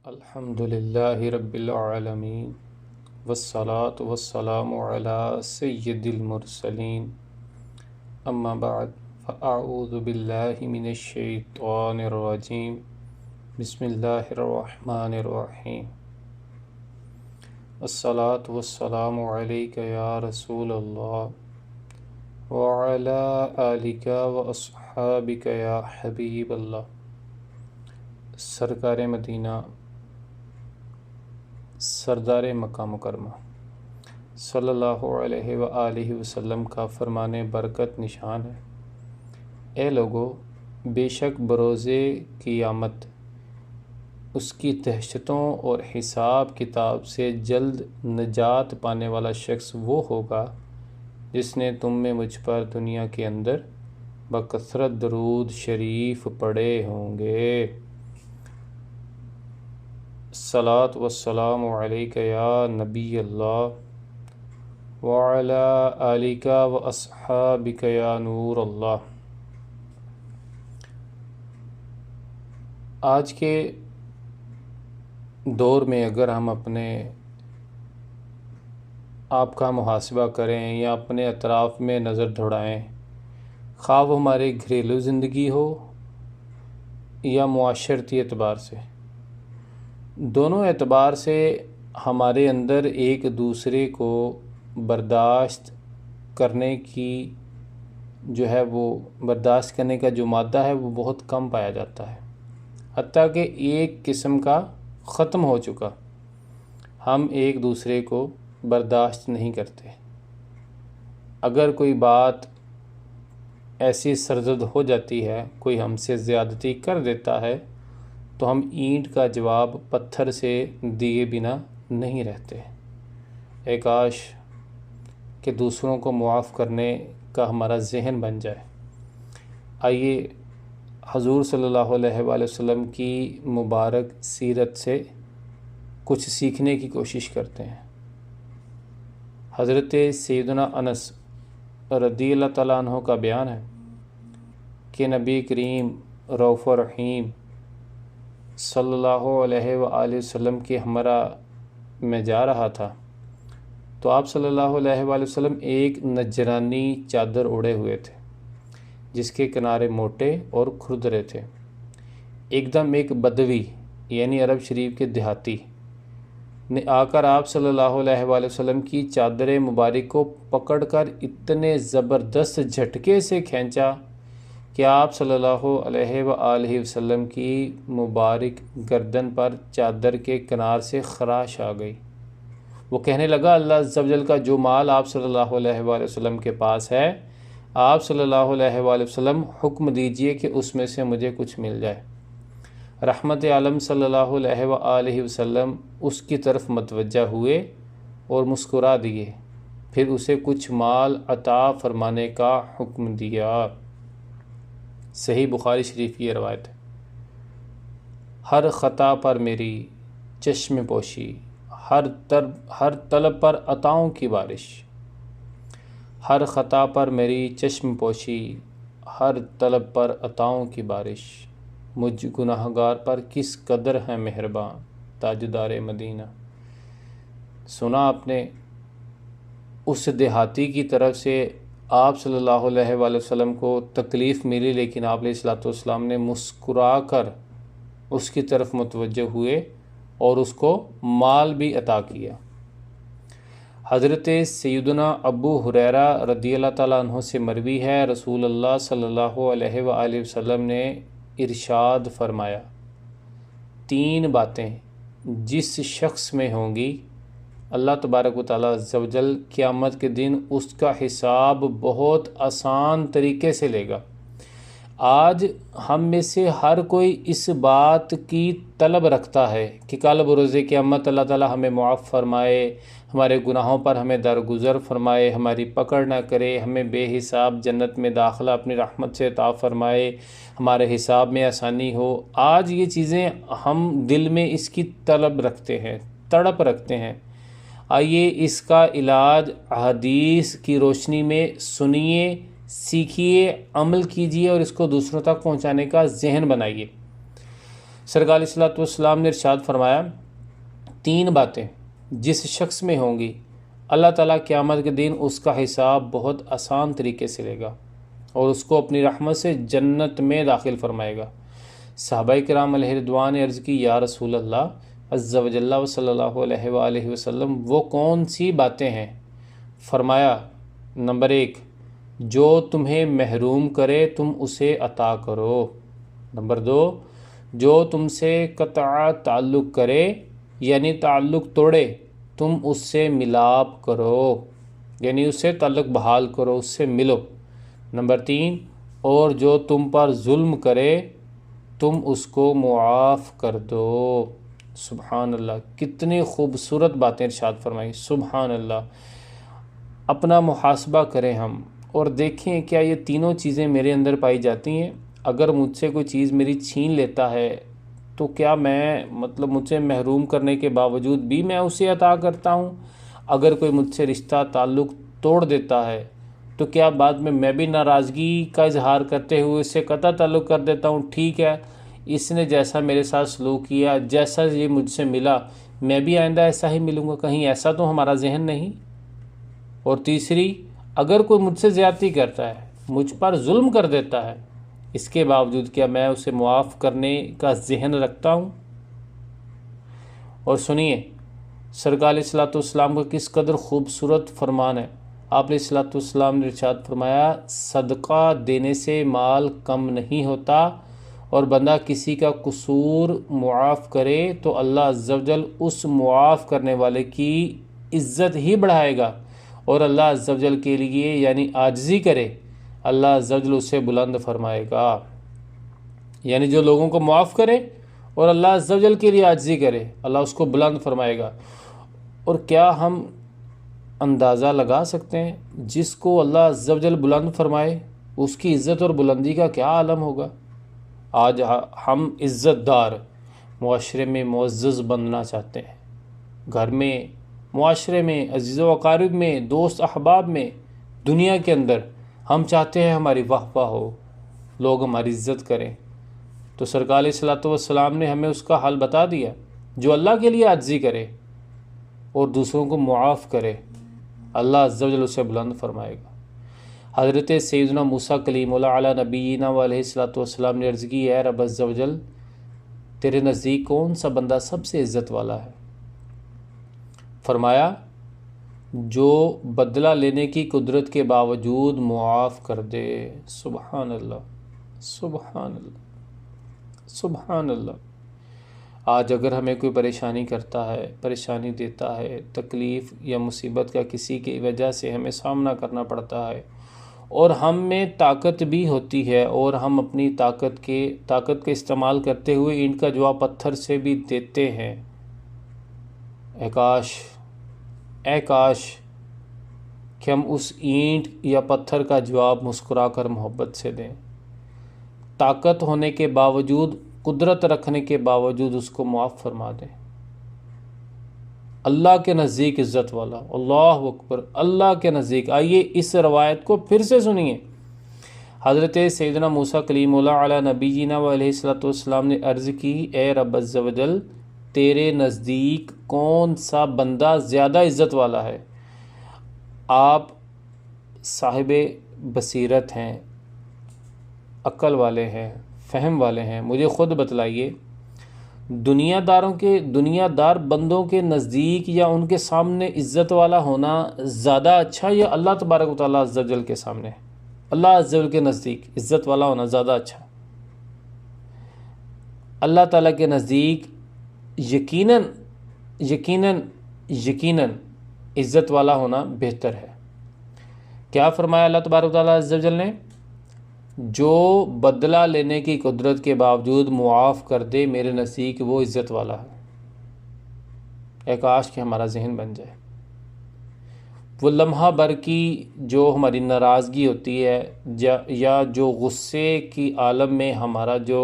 الحمد للہ رب العالمین والصلاة والسلام علی سید المرسلین اما بعد فاعوذ باللہ من الشیطان الرجیم بسم اللہ الرحمن الرحیم الصلاة والسلام علیک یا رسول اللہ وعلی آلک واصحابک یا حبیب اللہ۔ سرکار مدینہ سردار مکہ مکرمہ صلی اللہ علیہ وآلہ وسلم کا فرمان برکت نشان ہے: اے لوگو، بے شک بروز قیامت اس کی دہشتوں اور حساب کتاب سے جلد نجات پانے والا شخص وہ ہوگا جس نے تم میں مجھ پر دنیا کے اندر بکثرت درود شریف پڑھے ہوں گے۔ الصلاۃ والسلام علیک یا نبی اللہ وعلی آلک واصحابک یا نور اللہ۔ آج کے دور میں اگر ہم اپنے آپ کا محاسبہ کریں یا اپنے اطراف میں نظر دوڑائیں، خواہ وہ ہمارے گھریلو زندگی ہو یا معاشرتی اعتبار سے، دونوں اعتبار سے ہمارے اندر ایک دوسرے کو برداشت کرنے کی برداشت کرنے کا جو مادہ ہے وہ بہت کم پایا جاتا ہے، حتیٰ کہ ایک قسم کا ختم ہو چکا۔ ہم ایک دوسرے کو برداشت نہیں کرتے۔ اگر کوئی بات ایسی سرزد ہو جاتی ہے، کوئی ہم سے زیادتی کر دیتا ہے، تو ہم اینٹ کا جواب پتھر سے دیے بنا نہیں رہتے۔ اے کاش کہ دوسروں کو معاف کرنے کا ہمارا ذہن بن جائے۔ آئیے حضور صلی اللہ علیہ وآلہ وسلم کی مبارک سیرت سے کچھ سیکھنے کی کوشش کرتے ہیں۔ حضرت سیدنا انس رضی اللہ تعالیٰ عنہ کا بیان ہے کہ نبی کریم رؤوف رحیم صلی اللہ علیہ وآلہ وسلم کے ہمراہ میں جا رہا تھا تو آپ صلی اللہ علیہ وآلہ وسلم ایک نجرانی چادر اوڑھے ہوئے تھے جس کے کنارے موٹے اور کھردرے تھے۔ ایک دم ایک بدوی یعنی عرب شریف کے دیہاتی نے آ کر آپ صلی اللہ علیہ وآلہ وسلم کی چادر مبارک کو پکڑ کر اتنے زبردست جھٹکے سے کھینچا کہ آپ صلی اللہ علیہ وآلہ وسلم کی مبارک گردن پر چادر کے کنار سے خراش آ گئی۔ وہ کہنے لگا، اللہ عز و جل کا جو مال آپ صلی اللہ علیہ وآلہ وسلم کے پاس ہے، آپ صلی اللہ علیہ وآلہ وسلم حکم دیجئے کہ اس میں سے مجھے کچھ مل جائے۔ رحمت عالم صلی اللہ علیہ وآلہ وسلم اس کی طرف متوجہ ہوئے اور مسکرا دیے، پھر اسے کچھ مال عطا فرمانے کا حکم دیا۔ صحیح بخاری شریف کی یہ روایت ہے۔ ہر خطا پر میری چشم پوشی، ہر طلب پر عطاؤں کی بارش۔ ہر خطا پر میری چشم پوشی، ہر طلب پر عطاؤں کی بارش۔ مجھ گناہگار پر کس قدر ہے مہرباں تاجدار مدینہ۔ سنا آپ نے، اس دیہاتی کی طرف سے آپ صلی اللہ علیہ وآلہ وسلم کو تکلیف ملی، لیکن آپ علیہ الصلوۃ والسلام نے مسکرا کر اس کی طرف متوجہ ہوئے اور اس کو مال بھی عطا کیا۔ حضرت سیدنا ابو ہریرہ رضی اللہ تعالیٰ عنہ سے مروی ہے، رسول اللہ صلی اللہ علیہ وآلہ وسلم نے ارشاد فرمایا، 3 باتیں جس شخص میں ہوں گی، اللہ تبارک و تعالیٰ عز و جل قیامت کے دن اس کا حساب بہت آسان طریقے سے لے گا۔ آج ہم میں سے ہر کوئی اس بات کی طلب رکھتا ہے کہ کل بروز قیامت اللہ تعالیٰ ہمیں معاف فرمائے، ہمارے گناہوں پر ہمیں درگزر فرمائے، ہماری پکڑ نہ کرے، ہمیں بے حساب جنت میں داخلہ اپنی رحمت سے عطا فرمائے، ہمارے حساب میں آسانی ہو۔ آج یہ چیزیں ہم دل میں اس کی طلب رکھتے ہیں، تڑپ رکھتے ہیں۔ آئیے اس کا علاج حدیث کی روشنی میں سنیے، سیکھیے، عمل کیجیے اور اس کو دوسروں تک پہنچانے کا ذہن بنائیے۔ سرکار علیہ الصلوۃ والسلام نے ارشاد فرمایا 3 باتیں جس شخص میں ہوں گی اللہ تعالیٰ قیامت کے دن اس کا حساب بہت آسان طریقے سے لے گا اور اس کو اپنی رحمت سے جنت میں داخل فرمائے گا۔ صحابہ کرام علیہ رضوان نے عرض کی یا رسول اللہ عز و جل و صلی اللہ علیہ وآلہ وسلم وہ کون سی باتیں ہیں؟ فرمایا نمبر 1 جو تمہیں محروم کرے تم اسے عطا کرو، نمبر 2 جو تم سے قطع تعلق کرے یعنی تعلق توڑے تم اس سے ملاپ کرو یعنی اس سے تعلق بحال کرو، اس سے ملو، نمبر 3 اور جو تم پر ظلم کرے تم اس کو معاف کر دو۔ سبحان اللہ، کتنی خوبصورت باتیں ارشاد فرمائی، سبحان اللہ۔ اپنا محاسبہ کریں ہم اور دیکھیں کیا یہ تینوں چیزیں میرے اندر پائی جاتی ہیں؟ اگر مجھ سے کوئی چیز میری چھین لیتا ہے تو کیا میں مجھ سے محروم کرنے کے باوجود بھی میں اسے عطا کرتا ہوں؟ اگر کوئی مجھ سے رشتہ تعلق توڑ دیتا ہے تو کیا بعد میں بھی ناراضگی کا اظہار کرتے ہوئے اس سے قطع تعلق کر دیتا ہوں؟ ٹھیک ہے، اس نے جیسا میرے ساتھ سلوک کیا، جیسا یہ مجھ سے ملا، میں بھی آئندہ ایسا ہی ملوں گا، کہیں ایسا تو ہمارا ذہن نہیں؟ اور تیسری، اگر کوئی مجھ سے زیادتی کرتا ہے، مجھ پر ظلم کر دیتا ہے، اس کے باوجود کیا میں اسے معاف کرنے کا ذہن رکھتا ہوں؟ اور سنیے سرکار علیہ الصلوۃ والسلام کا کس قدر خوبصورت فرمان ہے۔ آپ علیہ الصلوۃ والسلام نے ارشاد فرمایا صدقہ دینے سے مال کم نہیں ہوتا اور بندہ کسی کا قصور معاف کرے تو اللہ عز و جل اس معاف کرنے والے کی عزت ہی بڑھائے گا، اور اللہ عز و جل کے لیے یعنی عاجزی کرے اللہ عز و جل اسے بلند فرمائے گا۔ یعنی جو لوگوں کو معاف کرے اور اللہ عز و جل کے لیے عاجزی کرے اللہ اس کو بلند فرمائے گا۔ اور کیا ہم اندازہ لگا سکتے ہیں جس کو اللہ عز و جل بلند فرمائے اس کی عزت اور بلندی کا کیا عالم ہوگا؟ آج ہم عزت دار معاشرے میں معزز بننا چاہتے ہیں، گھر میں، معاشرے میں، عزیز و اقارب میں، دوست احباب میں، دنیا کے اندر ہم چاہتے ہیں ہماری واہ واہ ہو، لوگ ہماری عزت کریں۔ تو سرکار علیہ الصلوۃ والسلام نے ہمیں اس کا حل بتا دیا، جو اللہ کے لیے عاجزی کرے اور دوسروں کو معاف کرے اللہ عز و جل اسے بلند فرمائے گا۔ حضرت سیدنا موسیٰ کلیم اللہ علیہ نبینا و علیہ الصلوۃ والسلام نے عرض کی اے رب عز و جل تیرے نزدیک کون سا بندہ سب سے عزت والا ہے؟ فرمایا جو بدلہ لینے کی قدرت کے باوجود معاف کر دے۔ سبحان اللہ، سبحان اللہ، سبحان اللہ۔ آج اگر ہمیں کوئی پریشانی کرتا ہے، پریشانی دیتا ہے، تکلیف یا مصیبت کا کسی کی وجہ سے ہمیں سامنا کرنا پڑتا ہے اور ہم میں طاقت بھی ہوتی ہے اور ہم اپنی طاقت کے استعمال کرتے ہوئے ان کا جواب پتھر سے بھی دیتے ہیں، اے کاش کہ ہم اس اینٹ یا پتھر کا جواب مسکرا کر محبت سے دیں، طاقت ہونے کے باوجود، قدرت رکھنے کے باوجود اس کو معاف فرما دیں۔ اللہ کے نزدیک عزت والا، اللہ اکبر، اللہ کے نزدیک۔ آئیے اس روایت کو پھر سے سنیے۔ حضرت سیدنا موسیٰ کلیم اللہ علیہ نبینا و علیہ الصلوۃ والسلام نے عرض کی اے رب عز و جل تیرے نزدیک کون سا بندہ زیادہ عزت والا ہے؟ آپ صاحب بصیرت ہیں، عقل والے ہیں، فہم والے ہیں، مجھے خود بتلائیے دنیا دار بندوں کے نزدیک یا ان کے سامنے عزت والا ہونا زیادہ اچھا یا اللہ تبارک و تعالیٰ عز و جل کے سامنے، اللہ عز و جل کے نزدیک عزت والا ہونا زیادہ اچھا؟ اللہ تعالیٰ کے نزدیک یقیناً عزت والا ہونا بہتر ہے۔ کیا فرمایا اللہ تبارک و تعالیٰ عز و جل نے؟ جو بدلہ لینے کی قدرت کے باوجود معاف کر دے میرے نزدیک وہ عزت والا ہے۔ اے کاش کہ ہمارا ذہن بن جائے، وہ لمحہ بھر کی جو ہماری ناراضگی ہوتی ہے یا جو غصے کی عالم میں ہمارا جو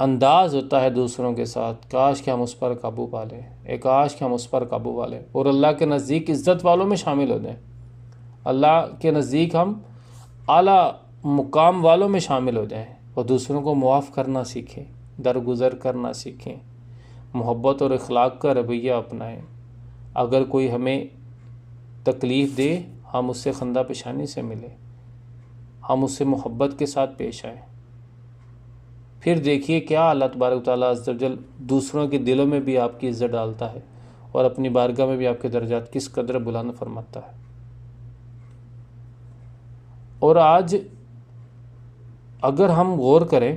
انداز ہوتا ہے دوسروں کے ساتھ، کاش کہ ہم اس پر قابو پا لیں، اے کاش کہ ہم اس پر قابو پا لیں اور اللہ کے نزدیک عزت والوں میں شامل ہو جائیں، اللہ کے نزدیک ہم اعلیٰ مقام والوں میں شامل ہو جائیں اور دوسروں کو معاف کرنا سیکھیں۔ درگزر کرنا سیکھیں، محبت اور اخلاق کا رویہ اپنائیں۔ اگر کوئی ہمیں تکلیف دے ہم اس سے خندہ پیشانی سے ملیں، ہم اس سے محبت کے ساتھ پیش آئیں۔ پھر دیکھیے کیا اللہ تبارک و تعالیٰ عز و جل دوسروں کے دلوں میں بھی آپ کی عزت ڈالتا ہے اور اپنی بارگاہ میں بھی آپ کے درجات کس قدر بلند فرماتا ہے۔ اور آج اگر ہم غور کریں،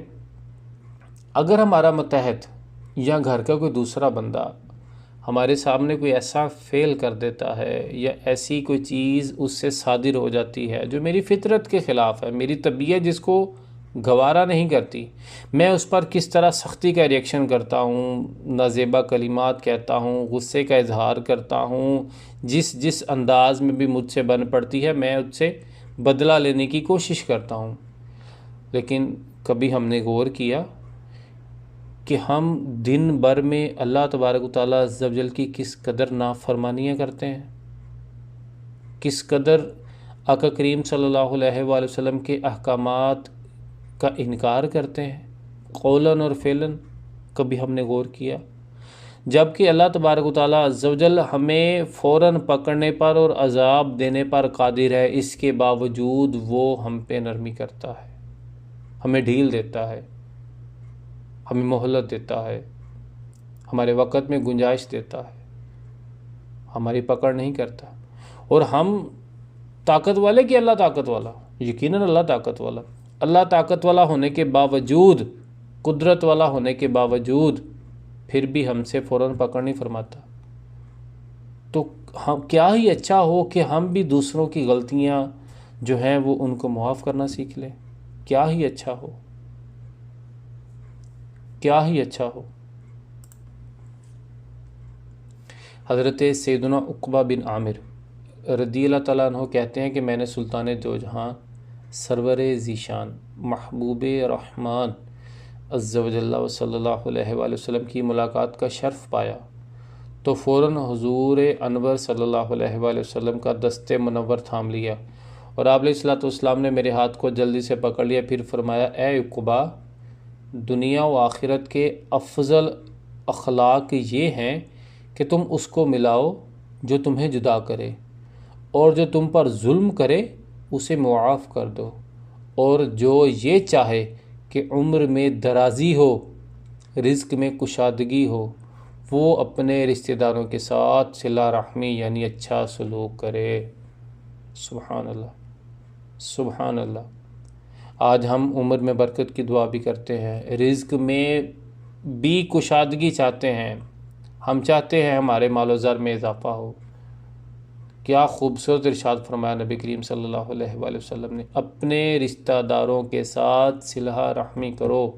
اگر ہمارا متحد یا گھر کا کوئی دوسرا بندہ ہمارے سامنے کوئی ایسا فعل کر دیتا ہے یا ایسی کوئی چیز اس سے صادر ہو جاتی ہے جو میری فطرت کے خلاف ہے، میری طبیعت جس کو گوارا نہیں کرتی، میں اس پر کس طرح سختی کا ریئیکشن کرتا ہوں، نازیبا کلمات کہتا ہوں، غصے کا اظہار کرتا ہوں، جس انداز میں بھی مجھ سے بن پڑتی ہے میں اس سے بدلہ لینے کی کوشش کرتا ہوں۔ لیکن کبھی ہم نے غور کیا کہ ہم دن بھر میں اللہ تبارک و تعالیٰ عز و جل کی کس قدر نافرمانیاں کرتے ہیں، کس قدر آقا کریم صلی اللہ علیہ وآلہ وسلم کے احکامات کا انکار کرتے ہیں قولاً اور فعلاً۔ کبھی ہم نے غور کیا؟ جبکہ اللہ تبارک و تعالیٰ عز و جل ہمیں فوراً پکڑنے پر اور عذاب دینے پر قادر ہے، اس کے باوجود وہ ہم پہ نرمی کرتا ہے، ہمیں ڈھیل دیتا ہے، ہمیں مہلت دیتا ہے، ہمارے وقت میں گنجائش دیتا ہے، ہماری پکڑ نہیں کرتا۔ اور ہم طاقت والے کہ اللہ طاقت والا؟ یقیناً اللہ طاقت والا۔ اللہ طاقت والا ہونے کے باوجود، قدرت والا ہونے کے باوجود پھر بھی ہم سے فوراً پکڑ نہیں فرماتا۔ تو کیا ہی اچھا ہو کہ ہم بھی دوسروں کی غلطیاں جو ہیں وہ ان کو معاف کرنا سیکھ لیں۔ کیا ہی اچھا ہو، کیا ہی اچھا ہو۔ حضرت سیدنا عقبہ بن عامر رضی اللہ تعالیٰ عنہ کہتے ہیں کہ میں نے سلطان دو جہاں سرور ذیشان محبوب رحمان عز و جل و صلی اللہ علیہ وآلہ وسلم کی ملاقات کا شرف پایا تو فوراً حضور انور صلی اللہ علیہ وآلہ وسلم کا دست منور تھام لیا اور آپ علیہ الصلوۃ والسلام نے میرے ہاتھ کو جلدی سے پکڑ لیا، پھر فرمایا اے عقبہ، دنیا و آخرت کے افضل اخلاق یہ ہیں کہ تم اس کو ملاؤ جو تمہیں جدا کرے، اور جو تم پر ظلم کرے اسے معاف کر دو، اور جو یہ چاہے کہ عمر میں درازی ہو، رزق میں کشادگی ہو، وہ اپنے رشتہ داروں کے ساتھ صلہ رحمی یعنی اچھا سلوک کرے۔ سبحان اللہ، سبحان اللہ۔ آج ہم عمر میں برکت کی دعا بھی کرتے ہیں، رزق میں بھی کشادگی چاہتے ہیں، ہم چاہتے ہیں ہمارے مال و زر میں اضافہ ہو۔ کیا خوبصورت ارشاد فرمایا نبی کریم صلی اللہ علیہ وآلہ وسلم نے، اپنے رشتہ داروں کے ساتھ صلہ رحمی کرو۔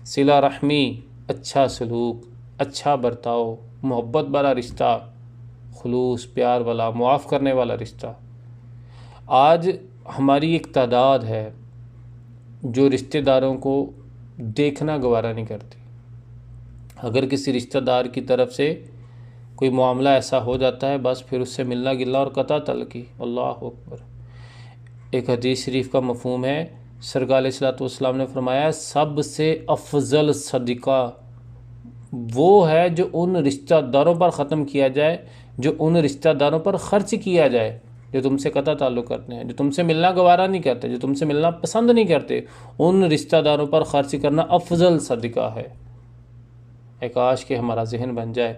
صلہ رحمی، اچھا سلوک، اچھا برتاؤ، محبت والا رشتہ، خلوص پیار والا، معاف کرنے والا رشتہ۔ آج ہماری ایک تعداد ہے جو رشتہ داروں کو دیکھنا گوارا نہیں کرتی۔ اگر کسی رشتہ دار کی طرف سے کوئی معاملہ ایسا ہو جاتا ہے بس پھر اس سے ملنا گلا اور قطع تعلقی۔ اللہ اکبر۔ ایک حدیث شریف کا مفہوم ہے، سرکار علیہ الصلوۃ والسلام نے فرمایا سب سے افضل صدقہ وہ ہے جو ان رشتہ داروں پر ختم کیا جائے، جو ان رشتہ داروں پر خرچ کیا جائے جو تم سے قطع تعلق کرتے ہیں، جو تم سے ملنا گوارا نہیں کرتے، جو تم سے ملنا پسند نہیں کرتے، ان رشتہ داروں پر خرچ کرنا افضل صدقہ ہے۔ اے کاش کہ ہمارا ذہن بن جائے،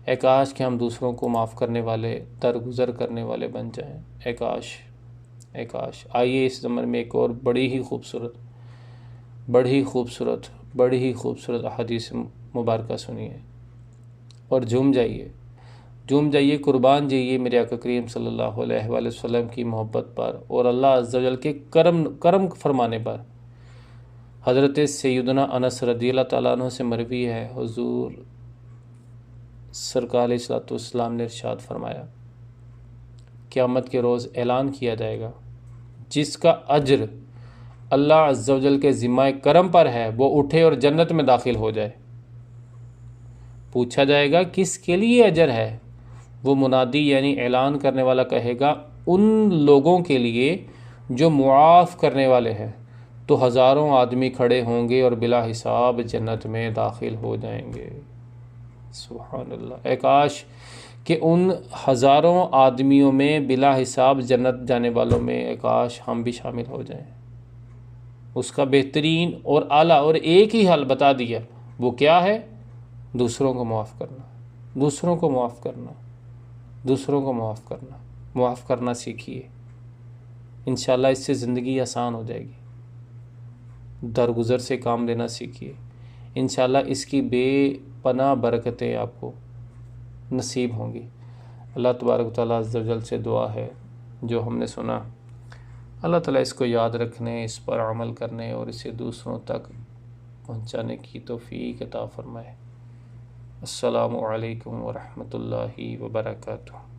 اے کاش کہ ہم دوسروں کو معاف کرنے والے، درگزر کرنے والے بن جائیں۔ اے کاش، اے کاش۔ آئیے اس زمن میں ایک اور بڑی ہی خوبصورت احادیث مبارکہ سنیے اور جھوم جائیے، قربان جائیے میرے آقا کریم صلی اللہ علیہ وآلہ وسلم کی محبت پر اور اللہ عز و جل کے کرم فرمانے پر۔ حضرت سیدنا انس رضی اللہ تعالیٰ عنہ سے مروی ہے، حضور سرکار علیہ الصلوۃ والسلام نے ارشاد فرمایا قیامت کے روز اعلان کیا جائے گا، جس کا اجر اللہ عز و جل کے ذمہ کرم پر ہے وہ اٹھے اور جنت میں داخل ہو جائے۔ پوچھا جائے گا کس کے لیے اجر ہے؟ وہ منادی یعنی اعلان کرنے والا کہے گا ان لوگوں کے لیے جو معاف کرنے والے ہیں، تو ہزاروں آدمی کھڑے ہوں گے اور بلا حساب جنت میں داخل ہو جائیں گے۔ سبحان اللہ، اے کاش کہ ان ہزاروں آدمیوں میں بلا حساب جنت جانے والوں میں اے کاش ہم بھی شامل ہو جائیں۔ اس کا بہترین اور اعلیٰ اور ایک ہی حل بتا دیا، وہ کیا ہے؟ دوسروں کو معاف کرنا، دوسروں کو معاف کرنا، دوسروں کو معاف کرنا۔ معاف کرنا سیکھیے، انشاءاللہ اس سے زندگی آسان ہو جائے گی۔ درگزر سے کام لینا سیکھیے، انشاءاللہ اس کی بے پناہ برکتیں آپ کو نصیب ہوں گی۔ اللہ تبارک و تعالیٰ عز و جل سے دعا ہے جو ہم نے سنا، اللہ تعالیٰ اس کو یاد رکھنے، اس پر عمل کرنے اور اسے دوسروں تک پہنچانے کی توفیق عطا فرمائے۔ السلام علیکم ورحمۃ اللہ وبرکاتہ۔